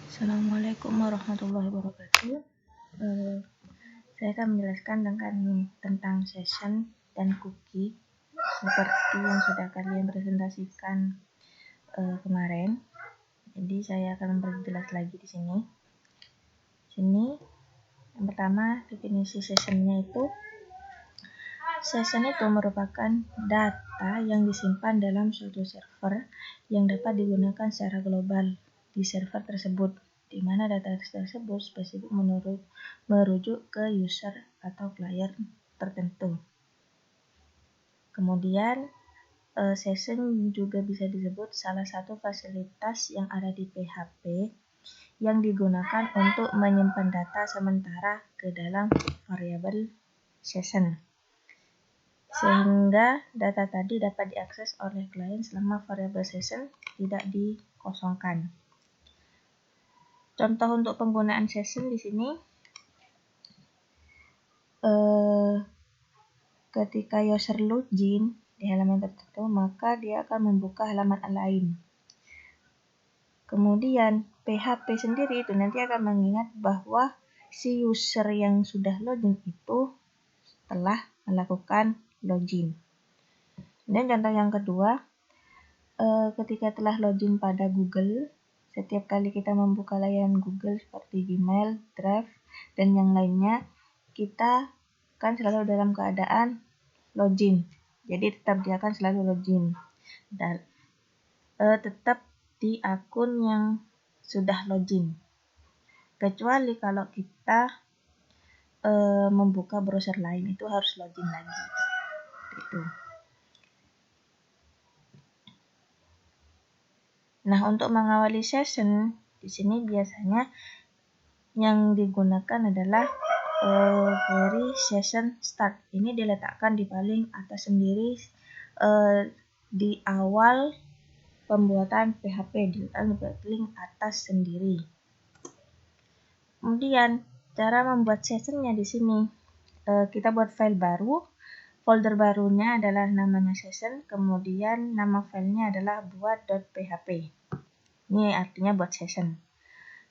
Assalamualaikum warahmatullahi wabarakatuh. Saya akan menjelaskan tentang session dan cookie seperti yang sudah kalian presentasikan kemarin. Jadi saya akan memperjelas lagi di sini. Yang pertama, definisi sessionnya itu. Session itu merupakan data yang disimpan dalam suatu server yang dapat digunakan secara global di server tersebut, di mana data tersebut spesifik merujuk ke user atau klien tertentu. Kemudian, session juga bisa disebut salah satu fasilitas yang ada di PHP yang digunakan untuk menyimpan data sementara ke dalam variabel session, sehingga data tadi dapat diakses oleh klien selama variabel session tidak dikosongkan. Contoh untuk penggunaan session di sini, ketika user login di halaman tertentu, maka dia akan membuka halaman lain. Kemudian PHP sendiri itu nanti akan mengingat bahwa si user yang sudah login itu telah melakukan login. Dan contoh yang kedua, ketika telah login pada Google, setiap kali kita membuka layanan Google seperti Gmail, Drive, dan yang lainnya, kita kan selalu dalam keadaan login. Jadi dia akan selalu login. Dan tetap di akun yang sudah login. Kecuali kalau kita membuka browser lain, itu harus login lagi. Gitu. Nah, untuk mengawali session di sini biasanya yang digunakan adalah query session start. Ini diletakkan di paling atas sendiri di awal pembuatan PHP, diletakkan di paling atas sendiri. Kemudian cara membuat sessionnya di sini, kita buat file baru. Folder barunya adalah namanya session, kemudian nama filenya adalah buat.php. Ini artinya buat session.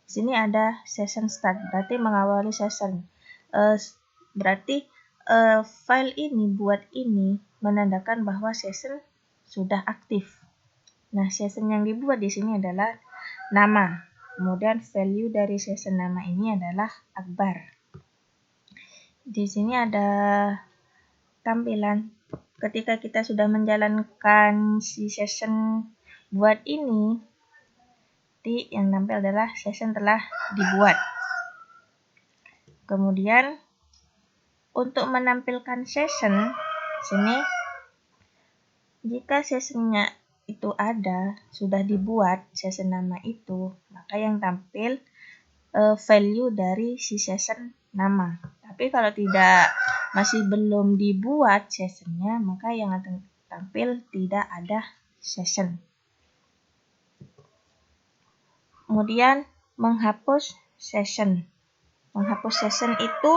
Di sini ada session start, berarti mengawali session. Berarti file ini menandakan bahwa session sudah aktif. Nah, session yang dibuat di sini adalah nama. Kemudian value dari session nama ini adalah Akbar. Di sini ada tampilan ketika kita sudah menjalankan si session buat ini, yang tampil adalah session telah dibuat. Kemudian untuk menampilkan session sini, jika sessionnya itu sudah dibuat session nama itu, maka yang tampil value dari si session nama. Tapi kalau masih belum dibuat sessionnya, maka yang akan tampil tidak ada session. Kemudian menghapus session. Menghapus session itu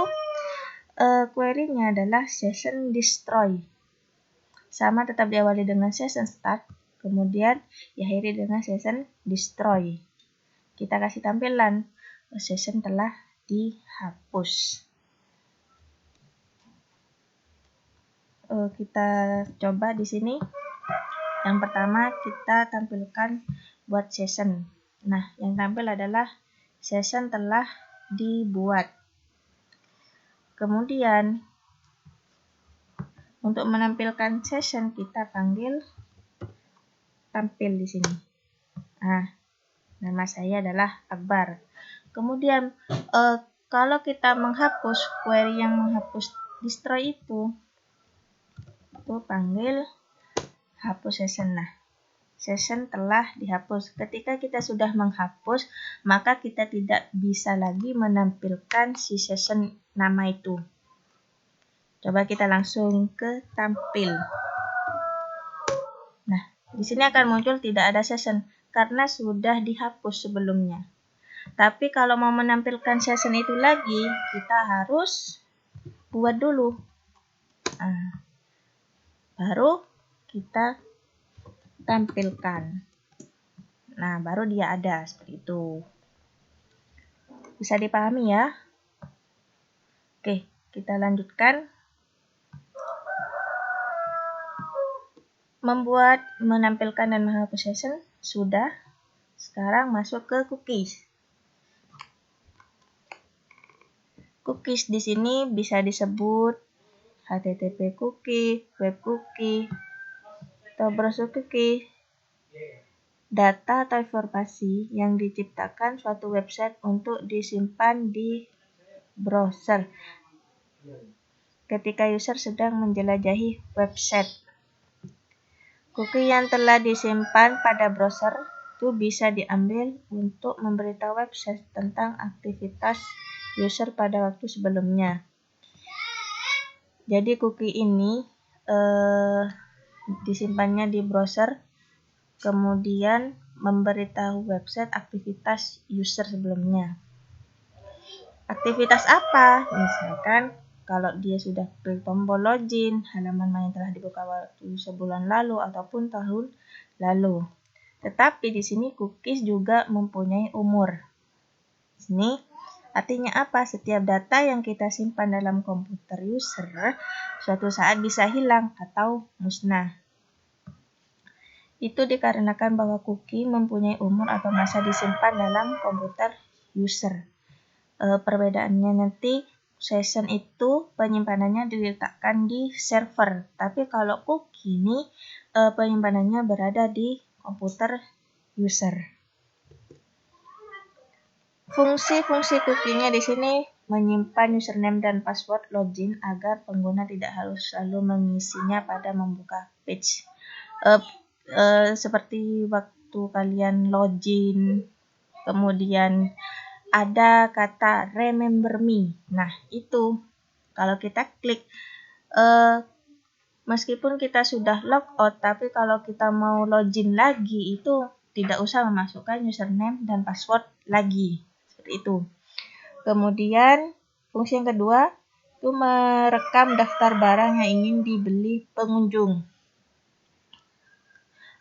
query-nya adalah session destroy. Sama tetap diawali dengan session start, kemudian diakhiri dengan session destroy. Kita kasih tampilan session telah dihapus. Kita coba di sini. Yang pertama kita tampilkan buat session. Nah, yang tampil adalah session telah dibuat. Kemudian untuk menampilkan session kita panggil tampil di sini. Nah, nama saya adalah Akbar. Kemudian kalau kita menghapus query yang menghapus destroy itu panggil hapus session. Nah, session telah dihapus. Ketika kita sudah menghapus, maka kita tidak bisa lagi menampilkan si session nama itu. Coba kita langsung ke tampil. Nah, di sini akan muncul tidak ada session karena sudah dihapus sebelumnya. Tapi kalau mau menampilkan session itu lagi, kita harus buat dulu. Baru kita tampilkan. Nah, baru dia ada seperti itu. Bisa dipahami ya? Oke, kita lanjutkan. Membuat, menampilkan, dan menghapus session sudah. Sekarang masuk ke cookies. Cookies di sini bisa disebut HTTP cookie, web cookie, atau browser cookie. Data atau informasi yang diciptakan suatu website untuk disimpan di browser ketika user sedang menjelajahi website. Cookie yang telah disimpan pada browser itu bisa diambil untuk memberitahu website tentang aktivitas user pada waktu sebelumnya. Jadi cookie ini disimpannya di browser, kemudian memberitahu website aktivitas user sebelumnya. Aktivitas apa? Misalkan kalau dia sudah klik tombol login, halaman mana yang telah dibuka waktu sebulan lalu ataupun tahun lalu. Tetapi di sini cookies juga mempunyai umur. Di sini artinya apa? Setiap data yang kita simpan dalam komputer user suatu saat bisa hilang atau musnah. Itu dikarenakan bahwa cookie mempunyai umur atau masa disimpan dalam komputer user. Perbedaannya nanti session itu penyimpanannya diletakkan di server, tapi kalau cookie ini penyimpanannya berada di komputer user. Fungsi-fungsi cookie-nya di sini menyimpan username dan password login agar pengguna tidak harus selalu mengisinya pada membuka page. Seperti waktu kalian login, kemudian ada kata remember me. Nah, itu kalau kita klik, meskipun kita sudah logout, tapi kalau kita mau login lagi, itu tidak usah memasukkan username dan password lagi. Seperti itu. Kemudian, fungsi yang kedua, itu merekam daftar barang yang ingin dibeli pengunjung.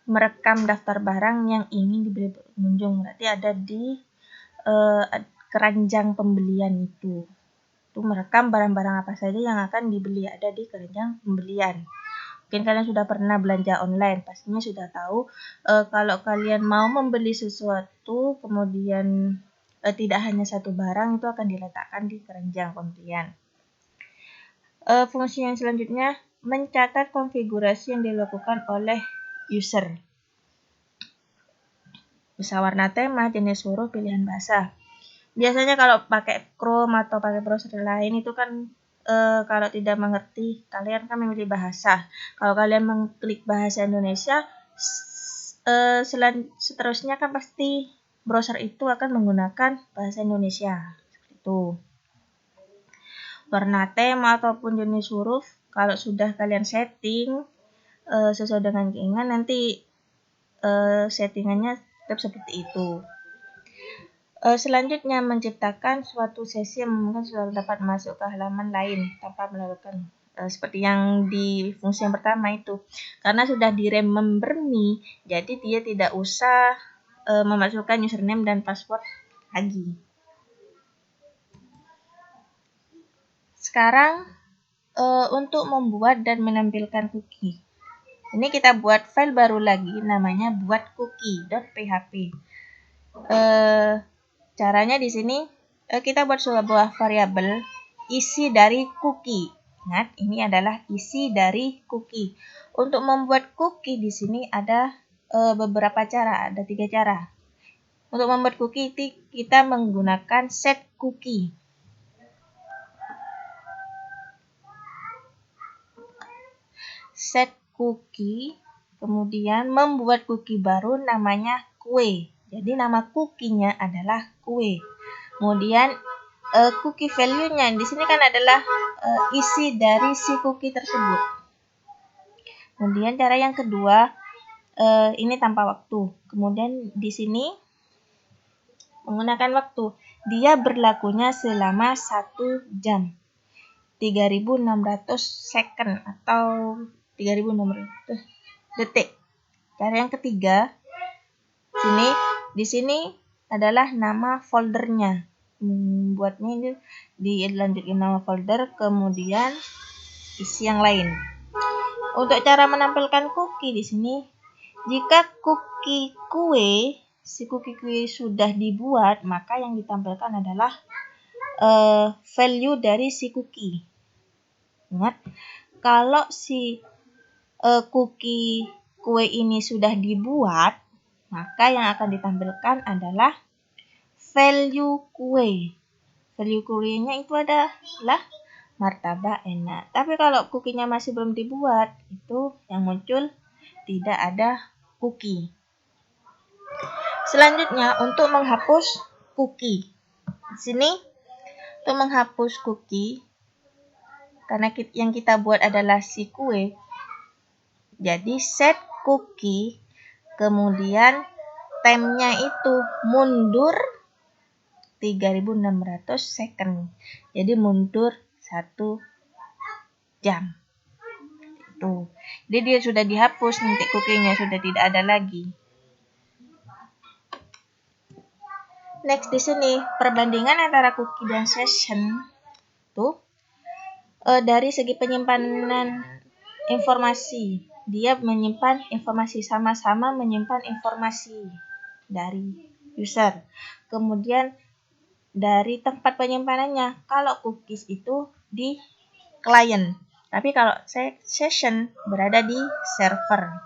Merekam daftar barang yang ingin dibeli pengunjung berarti ada di keranjang pembelian itu merekam barang-barang apa saja yang akan dibeli, ada di keranjang pembelian. Mungkin kalian sudah pernah belanja online, pastinya sudah tahu kalau kalian mau membeli sesuatu kemudian tidak hanya satu barang, itu akan diletakkan di keranjang pembelian. Fungsi yang selanjutnya mencatat konfigurasi yang dilakukan oleh user. Bisa warna tema, jenis huruf, pilihan bahasa. Biasanya kalau pakai Chrome atau pakai browser lain itu kan kalau tidak mengerti, kalian kan memilih bahasa. Kalau kalian mengklik bahasa Indonesia, seterusnya kan pasti browser itu akan menggunakan bahasa Indonesia. Seperti itu. Warna tema ataupun jenis huruf, kalau sudah kalian setting sesuai dengan keinginan, nanti settingannya tetap seperti itu. Selanjutnya, menciptakan suatu sesi yang memungkinkan saudara dapat masuk ke halaman lain tanpa melakukan seperti yang di fungsi yang pertama itu. Karena sudah di remember me, jadi dia tidak usah memasukkan username dan password lagi. Sekarang untuk membuat dan menampilkan cookie. Ini kita buat file baru lagi, namanya buat cookie.php. Caranya di sini kita buat sebuah variabel isi dari cookie. Ingat, ini adalah isi dari cookie. Untuk membuat cookie di sini ada beberapa cara, ada 3 cara. Untuk membuat cookie kita menggunakan set cookie. Set cookie, kemudian membuat cookie baru namanya kue. Jadi nama cookie-nya adalah kue. Kemudian cookie value-nya di sini kan adalah isi dari si cookie tersebut. Kemudian cara yang kedua ini tanpa waktu. Kemudian di sini menggunakan waktu. Dia berlakunya selama 1 jam. 3.600 second atau 3.600 detik. Cara yang ketiga, di sini adalah nama foldernya. buatnya ini dilanjutin nama folder, kemudian isi yang lain. Untuk cara menampilkan cookie di sini, jika si cookie kue sudah dibuat, maka yang ditampilkan adalah value dari si cookie. Ingat, kalau si cookie kue ini sudah dibuat, maka yang akan ditampilkan adalah value kue. Value kuenya itu adalah martabak enak. Tapi kalau cookie-nya masih belum dibuat, itu yang muncul tidak ada cookie. Selanjutnya, untuk menghapus cookie. Di sini, untuk menghapus cookie, karena yang kita buat adalah si kue, jadi set cookie, kemudian time-nya itu mundur 3600 second. Jadi mundur 1 jam. Tuh. Jadi dia sudah dihapus, nanti cookie-nya sudah tidak ada lagi. Next di sini perbandingan antara cookie dan session tuh dari segi penyimpanan informasi. Dia menyimpan informasi, sama-sama menyimpan informasi dari user. Kemudian dari tempat penyimpanannya, kalau cookies itu di client, tapi kalau session berada di server.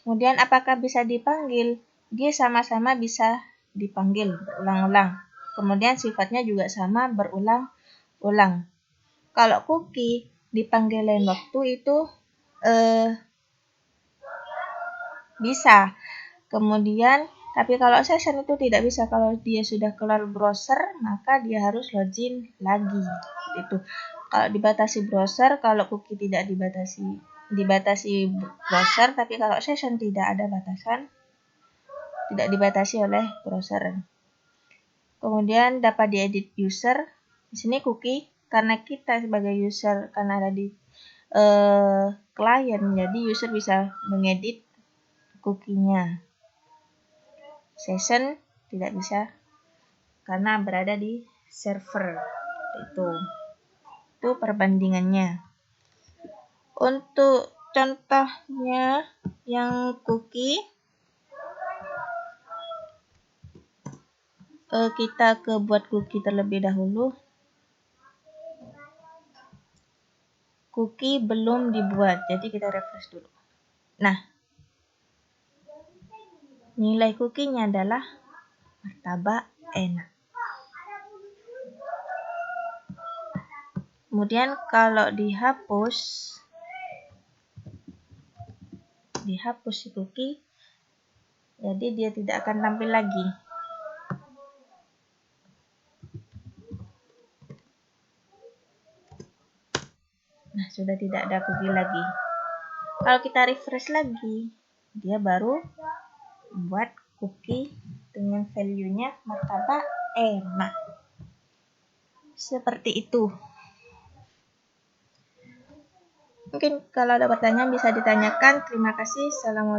Kemudian apakah bisa dipanggil? Dia sama-sama bisa dipanggil berulang-ulang. Kemudian sifatnya juga sama, berulang-ulang. Kalau cookie dipanggil lain waktu itu bisa. Kemudian tapi kalau session itu tidak bisa. Kalau dia sudah keluar browser, maka dia harus login lagi. Itu. Kalau dibatasi browser, kalau cookie tidak dibatasi browser, tapi kalau session tidak ada batasan, tidak dibatasi oleh browser. Kemudian dapat diedit user. Di sini cookie, karena kita sebagai user, karena ada di client, jadi user bisa mengedit cookie-nya. Session tidak bisa karena berada di server. Itu perbandingannya. Untuk contohnya yang cookie, kita buat cookie terlebih dahulu. Cookie belum dibuat, jadi kita refresh dulu. Nah, nilai cookie-nya adalah martabak enak. Kemudian kalau dihapus si cookie, jadi dia tidak akan tampil lagi. Nah, sudah tidak ada cookie lagi. Kalau kita refresh lagi, dia baru buat cookie dengan value-nya martabak enak. Seperti itu. Mungkin kalau ada pertanyaan bisa ditanyakan. Terima kasih. Assalamualaikum.